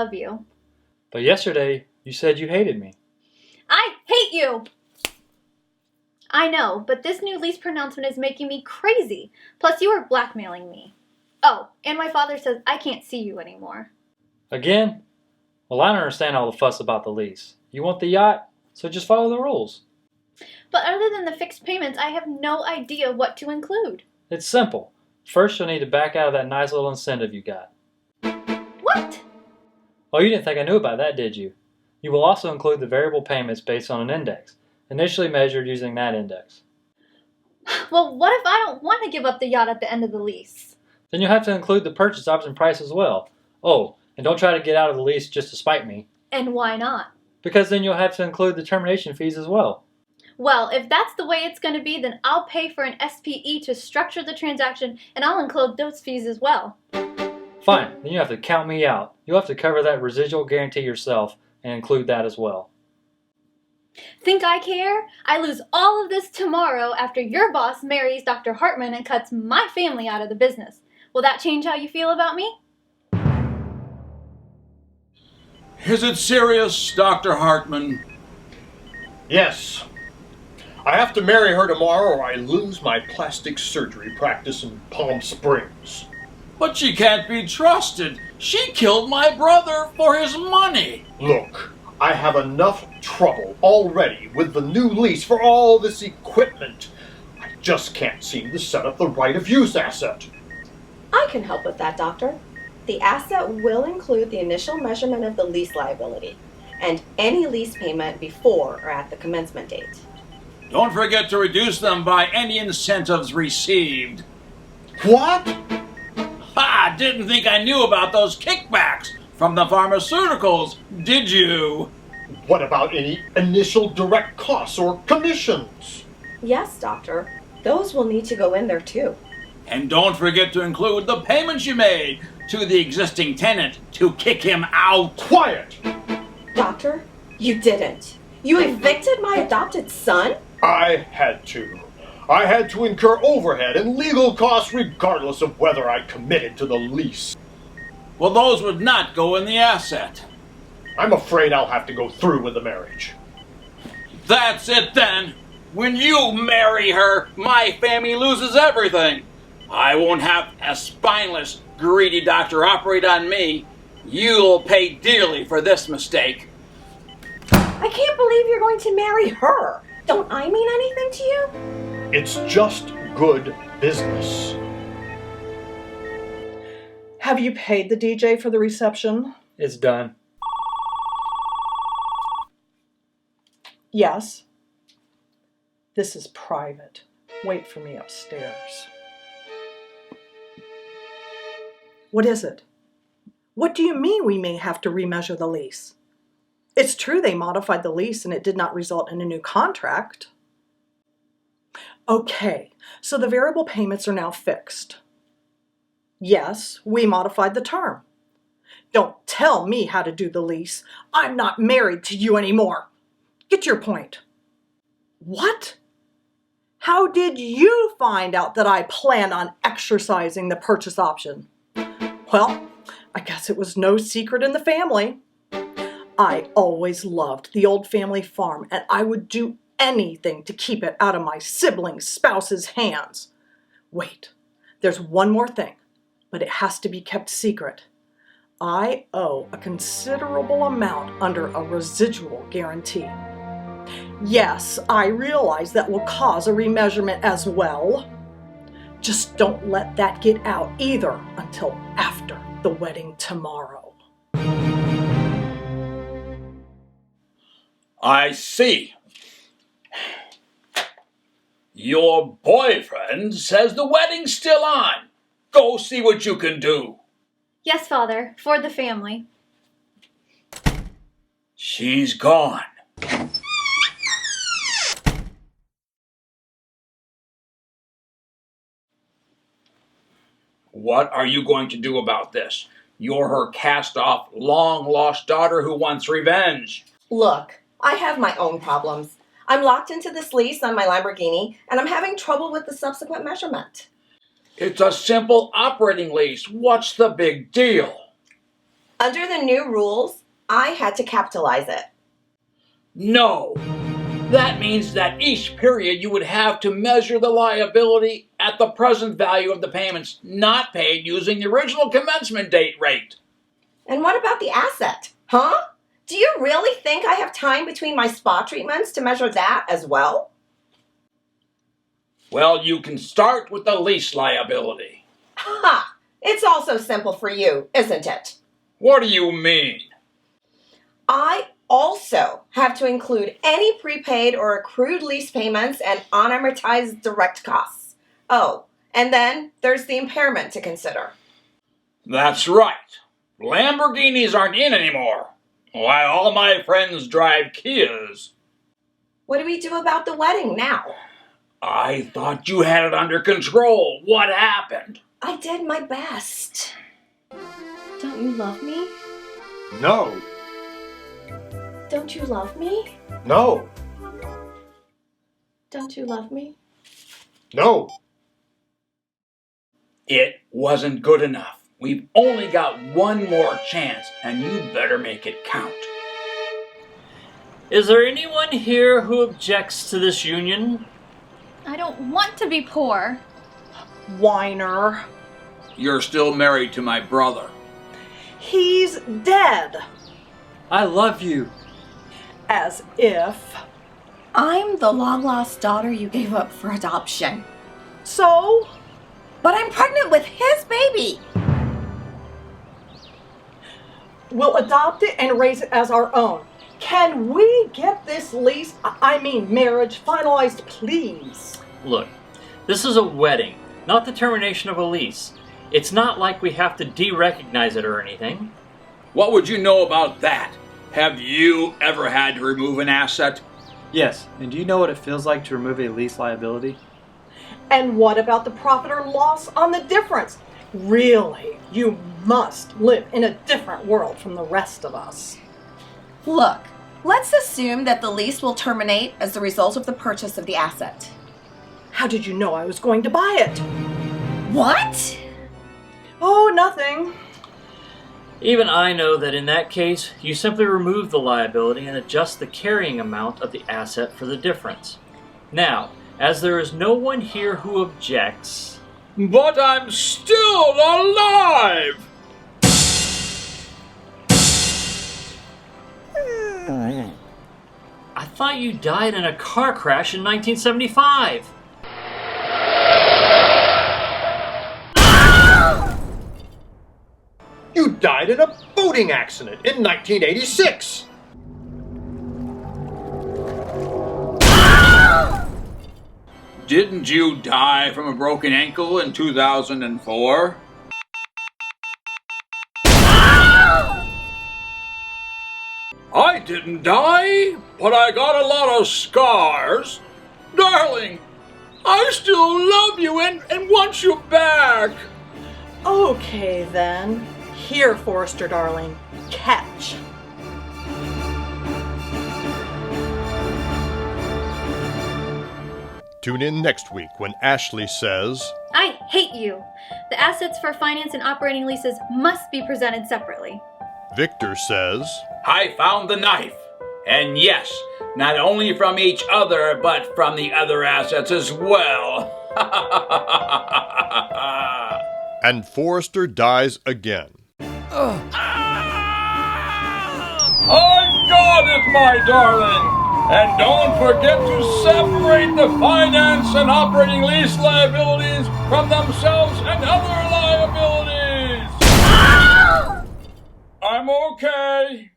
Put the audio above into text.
love you. But yesterday, you said you hated me. I hate you! I know, but this new lease pronouncement is making me crazy. Plus, you are blackmailing me. Oh, and my father says I can't see you anymore. Again? Well, I don't understand all the fuss about the lease. You want the yacht? So just follow the rules. But other than the fixed payments, I have no idea what to include. It's simple. First, you'll need to back out of that nice little incentive you got. What? Oh, you didn't think I knew about that, did you? You will also include the variable payments based on an index, initially measured using that index. Well, what if I don't want to give up the yacht at the end of the lease? Then you'll have to include the purchase option price as well. Oh, and don't try to get out of the lease just to spite me. And why not? Because then you'll have to include the termination fees as well. Well, if that's the way it's going to be, then I'll pay for an SPE to structure the transaction, and I'll include those fees as well. Fine, then you have to count me out. You'll have to cover that residual guarantee yourself and include that as well. Think I care? I lose all of this tomorrow after your boss marries Dr. Hartman and cuts my family out of the business. Will that change how you feel about me? Is it serious, Dr. Hartman? Yes. I have to marry her tomorrow or I lose my plastic surgery practice in Palm Springs. But she can't be trusted. She killed my brother for his money. Look, I have enough trouble already with the new lease for all this equipment. I just can't seem to set up the right of use asset. I can help with that, Doctor. The asset will include the initial measurement of the lease liability and any lease payment before or at the commencement date. Don't forget to reduce them by any incentives received. What? Ha! Didn't think I knew about those kickbacks from the pharmaceuticals, did you? What about any initial direct costs or commissions? Yes, Doctor. Those will need to go in there too. And don't forget to include the payments you made to the existing tenant to kick him out. Quiet! Doctor, you didn't. You evicted my adopted son? I had to. I had to incur overhead and legal costs regardless of whether I committed to the lease. Well, those would not go in the asset. I'm afraid I'll have to go through with the marriage. That's it then. When you marry her, my family loses everything. I won't have a spineless, greedy doctor operate on me. You'll pay dearly for this mistake. I can't believe you're going to marry her. Don't I mean anything to you? It's just good business. Have you paid the DJ for the reception? It's done. Yes. This is private. Wait for me upstairs. What is it? What do you mean we may have to remeasure the lease? It's true they modified the lease and it did not result in a new contract. Okay, so the variable payments are now fixed. Yes, we modified the term. Don't tell me how to do the lease. I'm not married to you anymore. Get your point. What? How did you find out that I planned on exercising the purchase option? Well, I guess it was no secret in the family. I always loved the old family farm, and I would do anything to keep it out of my sibling spouse's hands. Wait, there's one more thing, but it has to be kept secret. I owe a considerable amount under a residual guarantee. Yes, I realize that will cause a remeasurement as well. Just don't let that get out either until after the wedding tomorrow. I see. Your boyfriend says the wedding's still on. Go see what you can do. Yes, Father, for the family. She's gone. What are you going to do about this? You're her cast-off, long-lost daughter who wants revenge. Look, I have my own problems. I'm locked into this lease on my Lamborghini, and I'm having trouble with the subsequent measurement. It's a simple operating lease. What's the big deal? Under the new rules, I had to capitalize it. No. That means that each period you would have to measure the liability at the present value of the payments not paid using the original commencement date rate. And what about the asset? Huh? Do you really think I have time between my spa treatments to measure that as well? Well, you can start with the lease liability. Ha! It's also simple for you, isn't it? What do you mean? I also have to include any prepaid or accrued lease payments and unamortized direct costs. Oh, and then there's the impairment to consider. That's right. Lamborghinis aren't in anymore, while all my friends drive Kias. What do we do about the wedding now? I thought you had it under control. What happened? I did my best. Don't you love me? No. Don't you love me? No. Don't you love me? No. It wasn't good enough. We've only got one more chance, and you better make it count. Is there anyone here who objects to this union? I don't want to be poor. Whiner. You're still married to my brother. He's dead. I love you. As if. I'm the long-lost daughter you gave up for adoption. So? But I'm pregnant with his baby. We'll adopt it and raise it as our own. Can we get this lease, marriage, finalized, please? Look, this is a wedding, not the termination of a lease. It's not like we have to de-recognize it or anything. What would you know about that? Have you ever had to remove an asset? Yes, and do you know what it feels like to remove a lease liability? And what about the profit or loss on the difference? Really, you must live in a different world from the rest of us. Look, let's assume that the lease will terminate as the result of the purchase of the asset. How did you know I was going to buy it? What? Oh, nothing. Even I know that in that case, you simply remove the liability and adjust the carrying amount of the asset for the difference. Now, as there is no one here who objects... But I'm still alive! I thought you died in a car crash in 1975. You died in a boating accident in 1986. Didn't you die from a broken ankle in 2004? I didn't die, but I got a lot of scars. Darling, I still love you and want you back. Okay, then. Here, Forrester, darling. Catch. Tune in next week when Ashley says, I hate you. The assets for finance and operating leases must be presented separately. Victor says, I found the knife. And yes, not only from each other, but from the other assets as well. and Forrester dies again. I got it, my darling! And don't forget to separate the finance and operating lease liabilities from themselves and other liabilities! I'm okay.